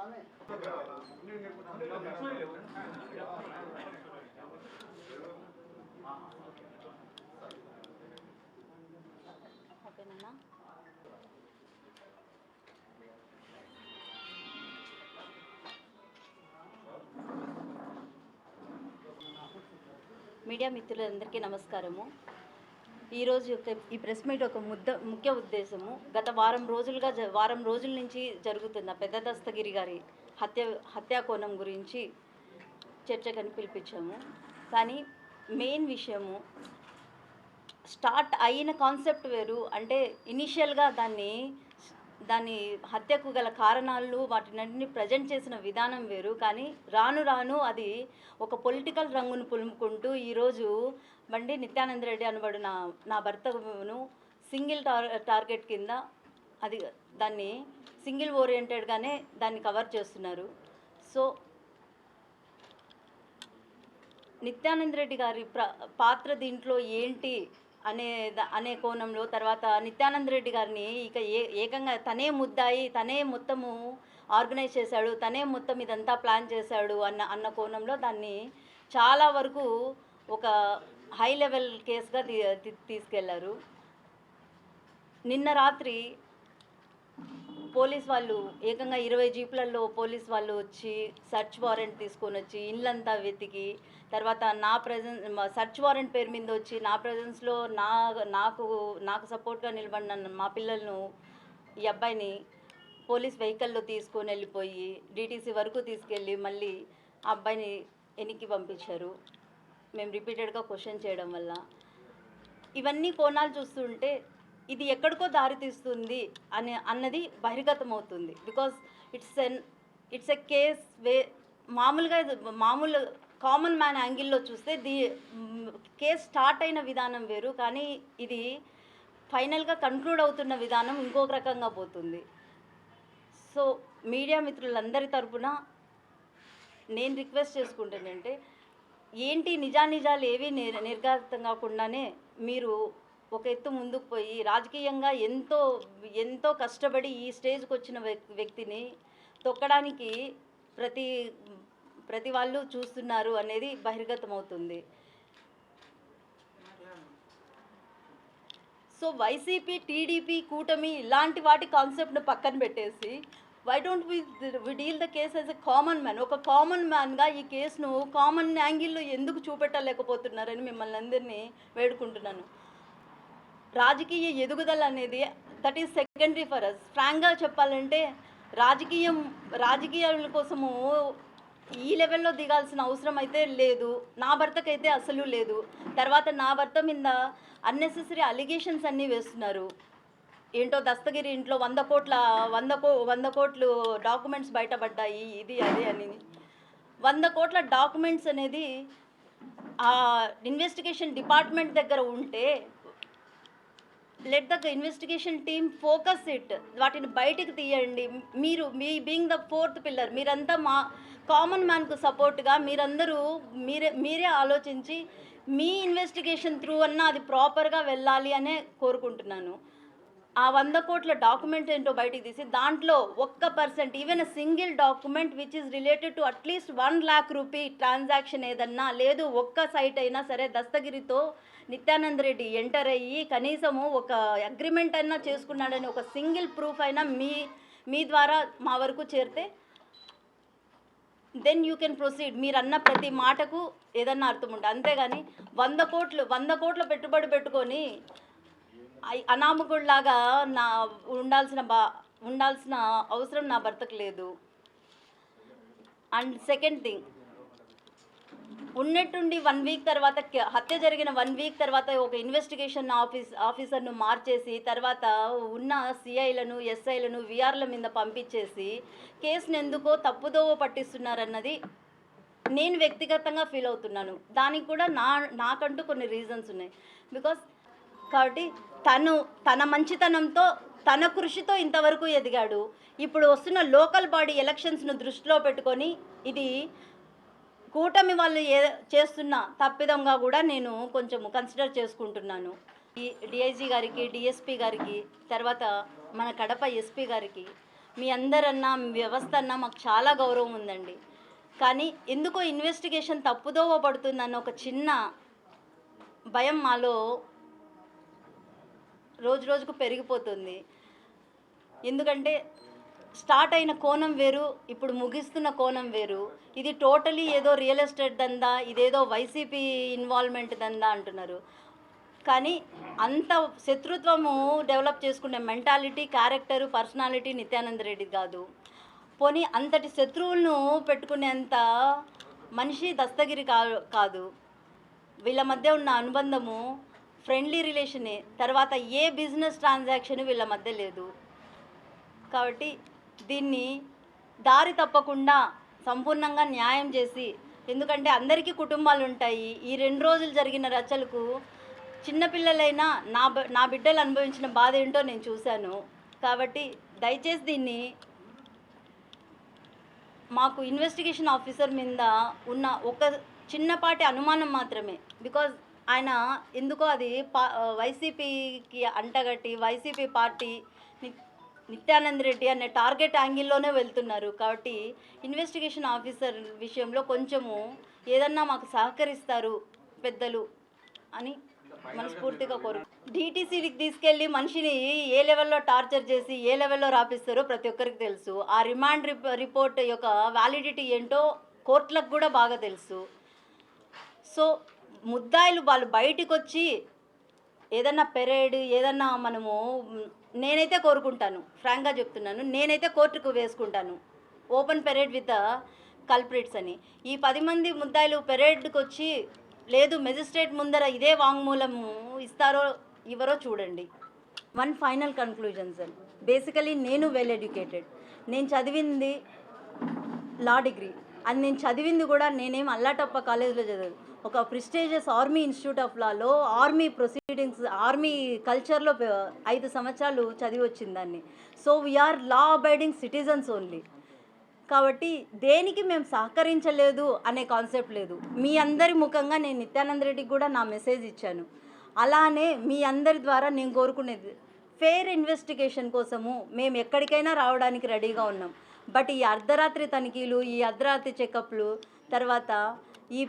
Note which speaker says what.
Speaker 1: ఓకేనా? మీడియా మిత్రులందరికీ నమస్కారము. ఈరోజు ఈ ప్రెస్ మీట్ ఒక ముఖ్య ఉద్దేశము, గత వారం రోజుల నుంచి జరుగుతున్న పెద్ద దస్తగిరి గారి హత్యా కోణం గురించి చర్చకని పిలిపించాము. కానీ మెయిన్ విషయము, స్టార్ట్ అయిన కాన్సెప్ట్ వేరు. అంటే ఇనిషియల్గా దాని హత్యకు గల కారణాలు వాటినన్నింటినీ ప్రజెంట్ చేసిన విధానం వేరు. కానీ రాను రాను అది ఒక పొలిటికల్ రంగును పులుముకుంటూ ఈరోజు బండి నిత్యానంద రెడ్డి అనబడిన నా భర్తను సింగిల్ టార్గెట్ కింద దాన్ని సింగిల్ ఓరియంటెడ్గానే దాన్ని కవర్ చేస్తున్నారు. సో నిత్యానంద రెడ్డి గారి పాత్ర దీంట్లో ఏంటి అనే కోణంలో, తర్వాత నిత్యానంద రెడ్డి గారిని ఇక ఏకంగా తనే ముద్దాయి, తనే మొత్తము ఆర్గనైజ్ చేశాడు, తనే మొత్తం ఇదంతా ప్లాన్ చేశాడు అన్న కోణంలో దాన్ని చాలా వరకు ఒక హై లెవెల్ కేసుగా తీసుకెళ్లారు. నిన్న రాత్రి పోలీస్ వాళ్ళు ఏకంగా 20 జీపులలో పోలీస్ వాళ్ళు వచ్చి సర్చ్ వారెంట్ తీసుకొని వచ్చి ఇళ్ళంతా వెతికి, తర్వాత సర్చ్ వారెంట్ పేరు మీద వచ్చి నా ప్రెజెన్స్లో నాకు సపోర్ట్గా నిలబడిన మా పిల్లలను, ఈ అబ్బాయిని పోలీస్ వెహికల్లో తీసుకొని వెళ్ళిపోయి డిటీసీ వరకు తీసుకెళ్ళి మళ్ళీ ఆ అబ్బాయిని వెనక్కి పంపించారు. మేము రిపీటెడ్గా క్వశ్చన్ చేయడం వల్ల ఇవన్నీ కోణాలు చూస్తుంటే ఇది ఎక్కడికో దారితీస్తుంది అన్నది బహిర్గతమవుతుంది. బికాజ్ ఇట్స్ ఎ కేస్ మామూలు కామన్ మ్యాన్ యాంగిల్లో చూస్తే కేస్ స్టార్ట్ అయిన విధానం వేరు, కానీ ఇది ఫైనల్గా కన్క్లూడ్ అవుతున్న విధానం ఇంకొక రకంగా పోతుంది. సో మీడియా మిత్రులందరి తరపున నేను రిక్వెస్ట్ చేసుకుంటానంటే, ఏంటి నిజాలు ఏవి నిర్ఘాతం కాకుండానే మీరు ఒక ఎత్తు ముందుకు పోయి రాజకీయంగా ఎంతో కష్టపడి ఈ స్టేజ్కి వచ్చిన వ్యక్తిని తొక్కడానికి ప్రతి వాళ్ళు చూస్తున్నారు అనేది బహిర్గతమవుతుంది. సో వైసీపీ, టీడీపీ, కూటమి ఇలాంటి వాటి కాన్సెప్ట్ను పక్కన పెట్టేసి why don't we deal the case as a common man. ఒక కామన్ మ్యాన్గా ఈ కేసును కామన్ యాంగిల్లో ఎందుకు చూపెట్టలేకపోతున్నారని మిమ్మల్ని అందరినీ వేడుకుంటున్నాను. రాజకీయ ఎదుగుదల అనేది that is secondary for us. ఫ్రాంక్గా చెప్పాలంటే రాజకీయాల కోసము ఈ లెవెల్లో దిగాల్సిన అవసరం అయితే లేదు. నా భర్తకైతే అసలు లేదు. తర్వాత నా భర్త మీద అన్నెసెసరీ అలిగేషన్స్ అన్నీ వేస్తున్నారు. ఏంటో దస్తగిరి ఇంట్లో 100 కోట్లు డాక్యుమెంట్స్ బయటపడ్డాయి, ఇది అది అని. 100 కోట్ల డాక్యుమెంట్స్ అనేది ఆ ఇన్వెస్టిగేషన్ డిపార్ట్మెంట్ దగ్గర ఉంటే let the investigation team focus it, వాటిని బయటకు తీయండి. మీ బీయింగ్ ద ఫోర్త్ పిల్లర్, మీరంతా మా కామన్ మ్యాన్కు సపోర్ట్గా మీరే ఆలోచించి మీ ఇన్వెస్టిగేషన్ త్రూ అన్నా అది ప్రాపర్గా వెళ్ళాలి అనే కోరుకుంటున్నాను. ఆ 100 కోట్ల డాక్యుమెంట్ ఏంటో బయటికి తీసి దాంట్లో 1% even a single document which is related to at least 1 lakh rupee transaction ఏదన్నా లేదు, ఒక్క సైట్ అయినా సరే దస్తగిరితో నిత్యానంద రెడ్డి ఎంటర్ అయ్యి కనీసము ఒక అగ్రిమెంట్ అయినా చేసుకున్నాడని ఒక సింగిల్ ప్రూఫ్ అయినా మీ ద్వారా మా వరకు చేరితే దెన్ యూ కెన్ ప్రొసీడ్. మీరు అన్న ప్రతి మాటకు ఏదన్నా అర్థం ఉంటుంది. అంతేగాని 100 కోట్ల పెట్టుబడి పెట్టుకొని అనామకుడిలాగా ఉండాల్సిన అవసరం నా భర్తకు లేదు. అండ్ సెకండ్ థింగ్, ఉన్నట్టుండి 1 వీక్ తర్వాత, హత్య జరిగిన 1 వీక్ తర్వాత ఒక ఇన్వెస్టిగేషన్ ఆఫీసర్ను మార్చేసి తర్వాత ఉన్న సిఐలను, ఎస్ఐలను విఆర్ల మీద పంపించేసి కేసును ఎందుకో తప్పుదోవ పట్టిస్తున్నారన్నది నేను వ్యక్తిగతంగా ఫీల్ అవుతున్నాను. దానికి కూడా నాకంటూ కొన్ని రీజన్స్ ఉన్నాయి. కాబట్టి తన మంచితనంతో, తన కృషితో ఇంతవరకు ఎదిగాడు. ఇప్పుడు వస్తున్న లోకల్ బాడీ ఎలక్షన్స్ను దృష్టిలో పెట్టుకొని ఇది కూటమి వాళ్ళు చేస్తున్న తప్పిదంగా కూడా నేను కొంచెం కన్సిడర్ చేసుకుంటున్నాను. ఈ డిఐజీ గారికి, డిఎస్పీ గారికి, తర్వాత మన కడప ఎస్పీ గారికి మీ అందరన్నా మీ వ్యవస్థ అన్నా మాకు చాలా గౌరవం ఉందండి. కానీ ఎందుకో ఇన్వెస్టిగేషన్ తప్పుదోవ పడుతుందన్న ఒక చిన్న భయం మాలో రోజు రోజుకు పెరిగిపోతుంది. ఎందుకంటే స్టార్ట్ అయిన కోణం వేరు, ఇప్పుడు ముగిస్తున్న కోణం వేరు. ఇది టోటలీ ఏదో రియల్ ఎస్టేట్ దందా, ఇదేదో వైసీపీ ఇన్వాల్వ్మెంట్ దందా అంటున్నారు. కానీ అంత శత్రుత్వము డెవలప్ చేసుకునే mentality, character, personality Nityananda Reddy కాదు. పోనీ అంతటి శత్రువులను పెట్టుకునేంత మనిషి దస్తగిరి కాదు. వీళ్ళ మధ్య ఉన్న అనుబంధము ఫ్రెండ్లీ రిలేషనే. తర్వాత ఏ బిజినెస్ ట్రాన్సాక్షన్ వీళ్ళ మధ్య లేదు. కాబట్టి దీన్ని దారి తప్పకుండా సంపూర్ణంగా న్యాయం చేసి, ఎందుకంటే అందరికీ కుటుంబాలు ఉంటాయి. ఈ 2 రోజులు జరిగిన రచ్చలకు చిన్నపిల్లలైనా నా బిడ్డలు అనుభవించిన బాధ ఏంటో నేను చూశాను. కాబట్టి దయచేసి దీన్ని మాకు ఇన్వెస్టిగేషన్ ఆఫీసర్ మీద ఉన్న ఒక చిన్నపాటి అనుమానం మాత్రమే. బికాజ్ ఆయన ఎందుకో అది వైసీపీకి అంటగట్టి వైసీపీ పార్టీ నిత్యానంద రెడ్డి అనే టార్గెట్ యాంగిల్లోనే వెళ్తున్నారు. కాబట్టి ఇన్వెస్టిగేషన్ ఆఫీసర్ విషయంలో కొంచెము ఏదన్నా మాకు సహకరిస్తారు పెద్దలు అని మనస్ఫూర్తిగా డీటీసీకి తీసుకెళ్ళి మనిషిని ఏ లెవెల్లో టార్చర్ చేసి ఏ లెవెల్లో రాపిస్తారో ప్రతి ఒక్కరికి తెలుసు. ఆ రిమాండ్ రిపోర్ట్ యొక్క వ్యాలిడిటీ ఏంటో కోర్టులకు కూడా బాగా తెలుసు. సో ముద్దాయిలు వాళ్ళు బయటికి వచ్చి ఏదన్నా పెరేడ్ ఏదన్నా మనము, నేనైతే కోరుకుంటాను, ఫ్రాంక్గా చెప్తున్నాను, నేనైతే కోర్టుకు వేసుకుంటాను ఓపెన్ పెరేడ్ విత్ కల్ప్రిట్స్ అని. ఈ 10 మంది ముద్దాయిలు పెరేడ్కి వచ్చి లేదు మెజిస్ట్రేట్ ముందర ఇదే వాంగ్మూలము ఇస్తారో ఇవరో చూడండి. One final conclusion sir, basically నేను వెల్ ఎడ్యుకేటెడ్, నేను చదివింది లా డిగ్రీ. అది నేను చదివింది కూడా నేనేం అల్లాటప్ప కాలేజ్లో చదివాను, ఒక ప్రిస్టేజియస్ ఆర్మీ ఇన్స్టిట్యూట్ ఆఫ్ లాలో ఆర్మీ ప్రొసీడింగ్స్ ఆర్మీ కల్చర్లో 5 సంవత్సరాలు చదివి వచ్చింది దాన్ని. So we are law abiding citizens only. కాబట్టి దేనికి మేము సహకరించలేదు అనే కాన్సెప్ట్ లేదు. మీ అందరి ముఖంగా నేను నిత్యానంద రెడ్డికి కూడా నా మెసేజ్ ఇచ్చాను. అలానే మీ అందరి ద్వారా నేను కోరుకునేది ఫెయిర్ ఇన్వెస్టిగేషన్ కోసము మేము ఎక్కడికైనా రావడానికి రెడీగా ఉన్నాం. బట్ ఈ అర్ధరాత్రి తనిఖీలు, ఈ అర్ధరాత్రి చెకప్లు, తర్వాత ఈ